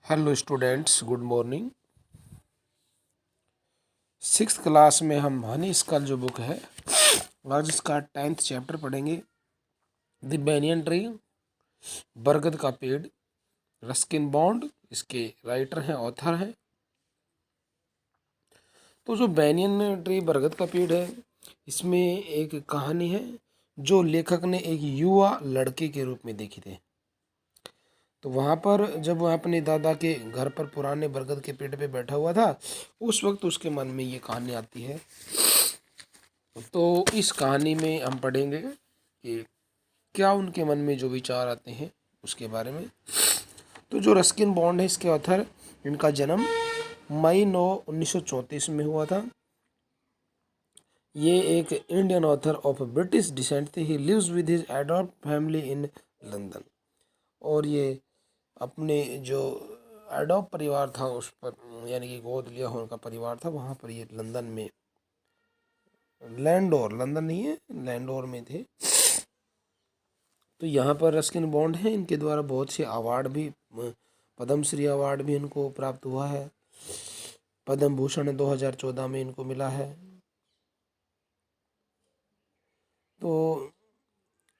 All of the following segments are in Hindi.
Hello students, good morning. Six class में हम हनी स्कल जो बुक है आज इसका 10th चैप्टर पढ़ेंगे। द बैनियन ट्री, बरगद का पेड़। रस्किन बॉन्ड इसके राइटर हैं, ऑथर हैं। तो जो बैनियन ट्री, बरगद का पेड़ है, इसमें एक कहानी है जो लेखक ने एक युवा लड़के के रूप में देखी थी। तो वहाँ पर जब वह अपने दादा के घर पर पुराने बरगद के पेड़ पे बैठा हुआ था, उस वक्त उसके मन में ये कहानी आती है। तो इस कहानी में हम पढ़ेंगे कि क्या उनके मन में जो विचार आते हैं उसके बारे में। तो जो रस्किन बॉन्ड है, इसके ऑथर, इनका जन्म मई 1934 में हुआ था। ये एक Indian author of British descent थे। He lives with his adopt family in London. और ये अपने जो एडॉप्ट परिवार था उस पर, यानी कि गोद लिया हुआ उनका परिवार था, वहाँ पर ये लंदन में, लैंडोर, लंदन नहीं है, लैंडोर में थे। तो यहाँ पर रस्किन बॉन्ड हैं, इनके द्वारा बहुत से अवार्ड भी, पद्मश्री अवार्ड भी इनको प्राप्त हुआ है। पद्म भूषण 2014 में इनको मिला है। तो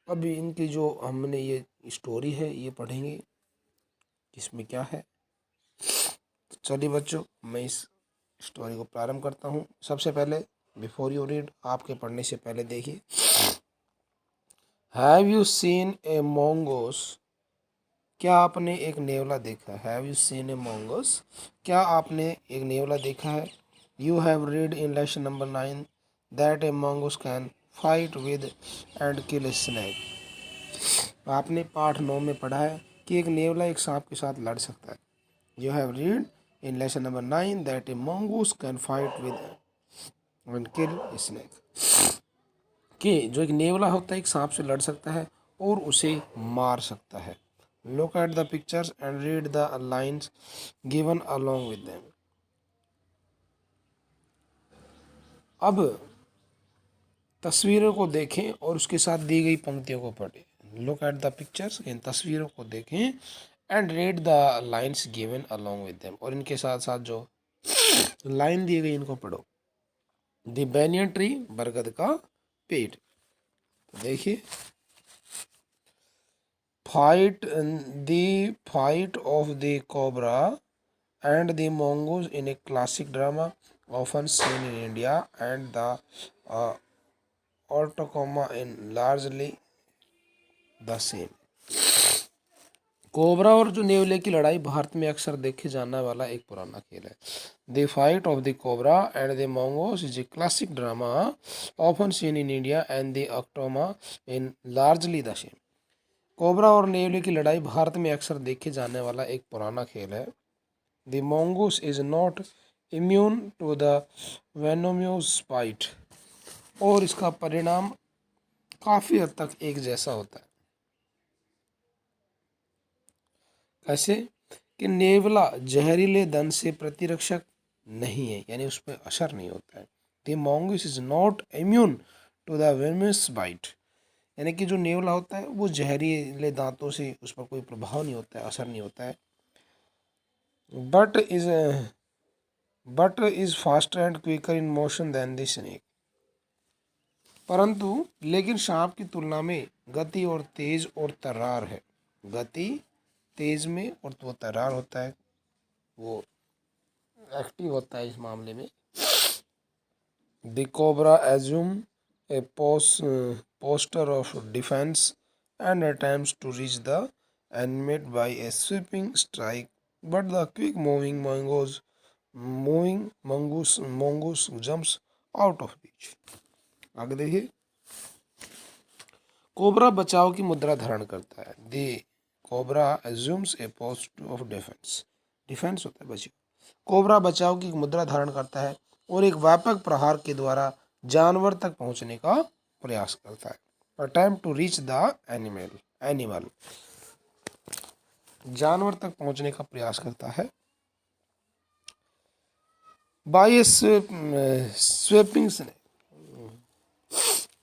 अभी इनकी जो हमने ये स्टोरी है ये पढ़ेंगे, इसमें क्या है। तो चलिए बच्चों, मैं इस स्टोरी को प्रारंभ करता हूँ। सबसे पहले, बिफोर यू रीड, आपके पढ़ने से पहले देखिए, have you seen A mongoose. क्या आपने एक नेवला देखा है? Have you seen A mongoose, क्या आपने एक नेवला देखा है? You have read in lesson number 9 that A mongoose can fight with and kill A snack. आपने पाठ 9 में पढ़ा है कि एक नेवला एक सांप के साथ लड़ सकता है। You have read in lesson number 9 that A mongoose can fight with and kill A snack, कि जो एक नेवला होता है एक सांप से लड़ सकता है और उसे मार सकता है। Look at the pictures and read the lines given along with them. अब तस्वीरों को देखें और उसके साथ दी गई पंक्तियों को पढ़ें। Look at the pictures, इन तस्वीरों को देखें, and read the lines given along with them, और इनके साथ साथ जो लाइन दी गई इनको पढ़ो। The banyan tree, बरगद का पेड़। देखिए, fight of the cobra and the mongoose in a classic drama often seen in India and the uh, Autocoma in largely the same. Cobra और जो नेवले की लड़ाई भारत में अक्सर देखे जाने वाला एक पुराना खेल है। The fight of the cobra and the mongoose is a classic drama often seen in India and the ऑक्टोमा in largely the same. Cobra और नेवले की लड़ाई भारत में अक्सर देखे जाने वाला एक पुराना खेल है। The mongoose is not immune to the venomous bite, और इसका परिणाम काफ़ी हद तक एक जैसा होता है। कैसे? कि नेवला जहरीले दंश से प्रतिरक्षक नहीं है, यानी उस पर असर नहीं होता है। The mongoose is not immune to the venomous bite, यानी कि जो नेवला होता है वो जहरीले दांतों से उस पर कोई प्रभाव नहीं होता है, असर नहीं होता है। But is faster and quicker in motion than the snake, परंतु लेकिन सांप की तुलना में गति और तेज और तर्रार है। गति तेज में और वो तर्रार होता है, वो एक्टिव होता है इस मामले में। The cobra assume a poster of defence and attempts to reach the animate by a sweeping strike, but the quick mongoose jumps out of reach. आगे देखिए, कोबरा बचाव की मुद्रा धारण करता है। The cobra assumes a post of defence, defence होता है बचाव। कोबरा बचाव की मुद्रा धारण करता है और एक व्यापक प्रहार के द्वारा जानवर तक पहुंचने का प्रयास करता है। Attempt to reach the animal, जानवर तक पहुंचने का प्रयास करता है। बाय स्वेपिंग स्नेक,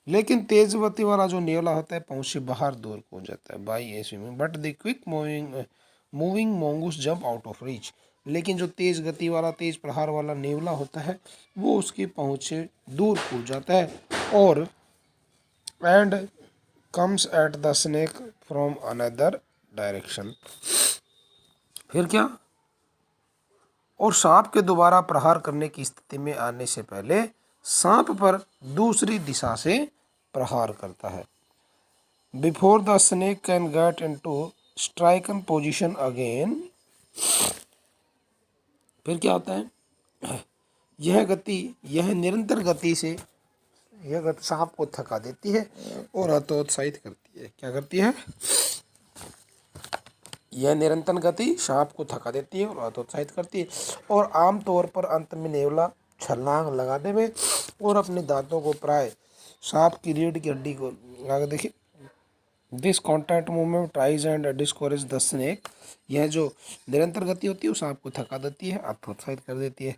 लेकिन तेज गति वाला जो नेवला होता है पहुंच से बाहर दूर हो जाता है। By A swimming, but the quick moving mongoose jump out of reach. लेकिन जो तेज गति वाला तेज प्रहार वाला नेवला होता है वो उसकी पहुंच से दूर कूद जाता है और and comes at the snake from another direction. फिर क्या? और सांप के दोबारा प्रहार करने की स्थिति में आने से पहले सांप पर दूसरी दिशा से प्रहार करता है। Before the snake can get into stricken position again. फिर क्या होता है? यह निरंतर गति से यह गति सांप को थका देती है और हतोत्साहित करती है। क्या करती है? यह निरंतर गति सांप को थका देती है और हतोत्साहित करती है और आमतौर पर अंत में नेवला छलांग लगाने में और अपने दांतों को प्राय सांप की रीढ़ की हड्डी को लगा। देखिए, this contact movement tries and discourage the snake. यह जो निरंतर गति होती है वो सांप को थका देती है, हतोत्साहित कर देती है।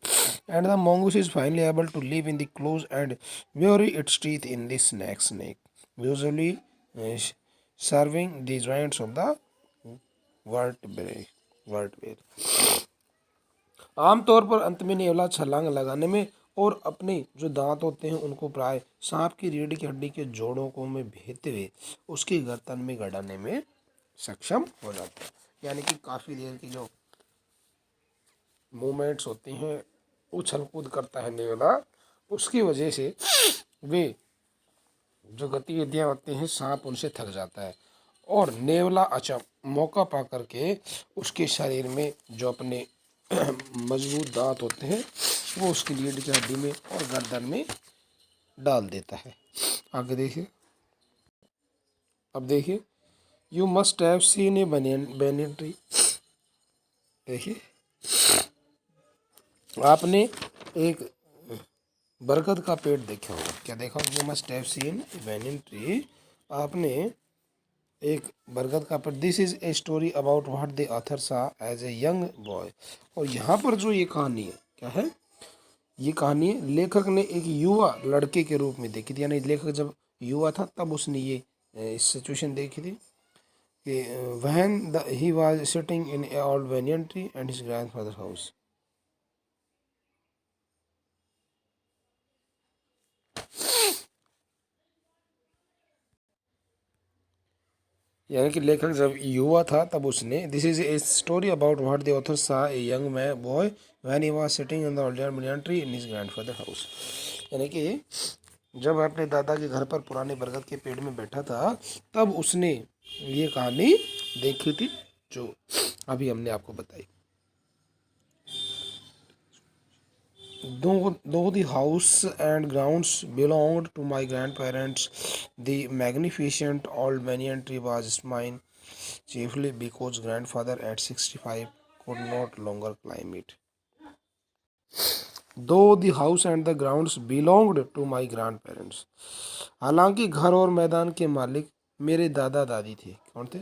And the mongoose is finally able to live in the close and bury its teeth in the snake, usually serving the joints of the वर्टब्रेल। आमतौर पर अंत में नेवला छलांग लगाने में और अपने जो दांत होते हैं उनको प्राय सांप की रीढ़ की हड्डी के जोड़ों को में भेदते हुए उसकी गर्दन में गड़ाने में सक्षम हो जाता है। यानी कि काफ़ी देर की जो मूवमेंट्स होती हैं, उछल कूद करता है नेवला, उसकी वजह से वे जो गतिविधियां होती हैं सांप उनसे थक जाता है और नेवला मौका पा करके उसके शरीर में जो अपने मजबूत दांत होते हैं वो उसकी रीढ़ की हड्डी में और गर्दन में डाल देता है। आगे देखिए। अब देखिए, you must have seen A banyan tree. देखिए, आपने एक बरगद का पेड़ देखा होगा। क्या देखा? You must have seen A banyan tree. आपने एक बरगद का पेड़। This is a story about what the author सा एज ए यंग बॉय। और यहाँ पर जो ये कहानी है, क्या है? ये कहानी लेखक ने एक युवा लड़के के रूप में देखी थी। यानी लेखक जब युवा था तब उसने ये इस सिचुएशन देखी थी कि when he was sitting in a old banyan tree and his grandfather house. यानी कि लेखक जब युवा था तब उसने this is a story about what the author saw a young man boy when he was sitting in the old banyan tree in his grandfather house. यानी कि जब अपने दादा के घर पर पुराने बरगद के पेड़ में बैठा था तब उसने ये कहानी देखी थी जो अभी हमने आपको बताई। Though the house and grounds belonged to my grandparents, the magnificent old banyan tree was mine, chiefly because grandfather at 65 could not longer climb it. Though the house and the grounds belonged to my grandparents, हालांकि घर और मैदान के मालिक मेरे दादा दादी थे। कौन थे?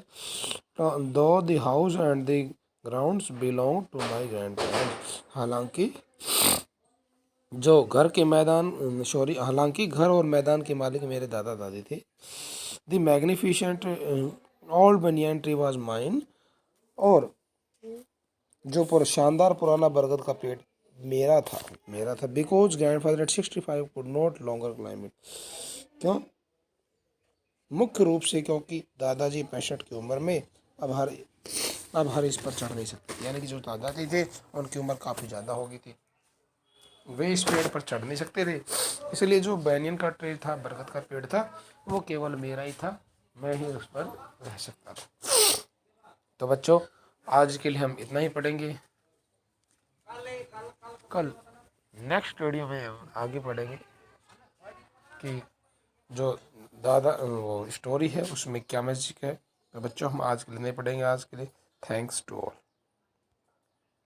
Though the house and the grounds belonged to my grandparents, हालांकि घर और मैदान के मालिक मेरे दादा दादी थे। The magnificent old banyan tree was mine. और जो शानदार पुराना बरगद का पेड़ मेरा था because grandfather at 65 could not longer climb it. क्यों? मुख्य रूप से क्योंकि दादाजी 65 की उम्र में अब हर इस पर चढ़ नहीं सकते। यानी कि जो दादाजी थे उनकी उम्र काफ़ी ज़्यादा हो गई थी, वे इस पेड़ पर चढ़ नहीं सकते थे। इसलिए जो banyan का ट्री था, बरगद का पेड़ था, वो केवल मेरा ही था, मैं ही उस पर रह सकता था। तो बच्चों, आज के लिए हम इतना ही पढ़ेंगे। कल नेक्स्ट वीडियो में हम आगे पढ़ेंगे कि जो वो स्टोरी है उसमें क्या मैजिक है। तो बच्चों, हम आज के लिए नहीं पढ़ेंगे। आज के लिए थैंक्स टू ऑल।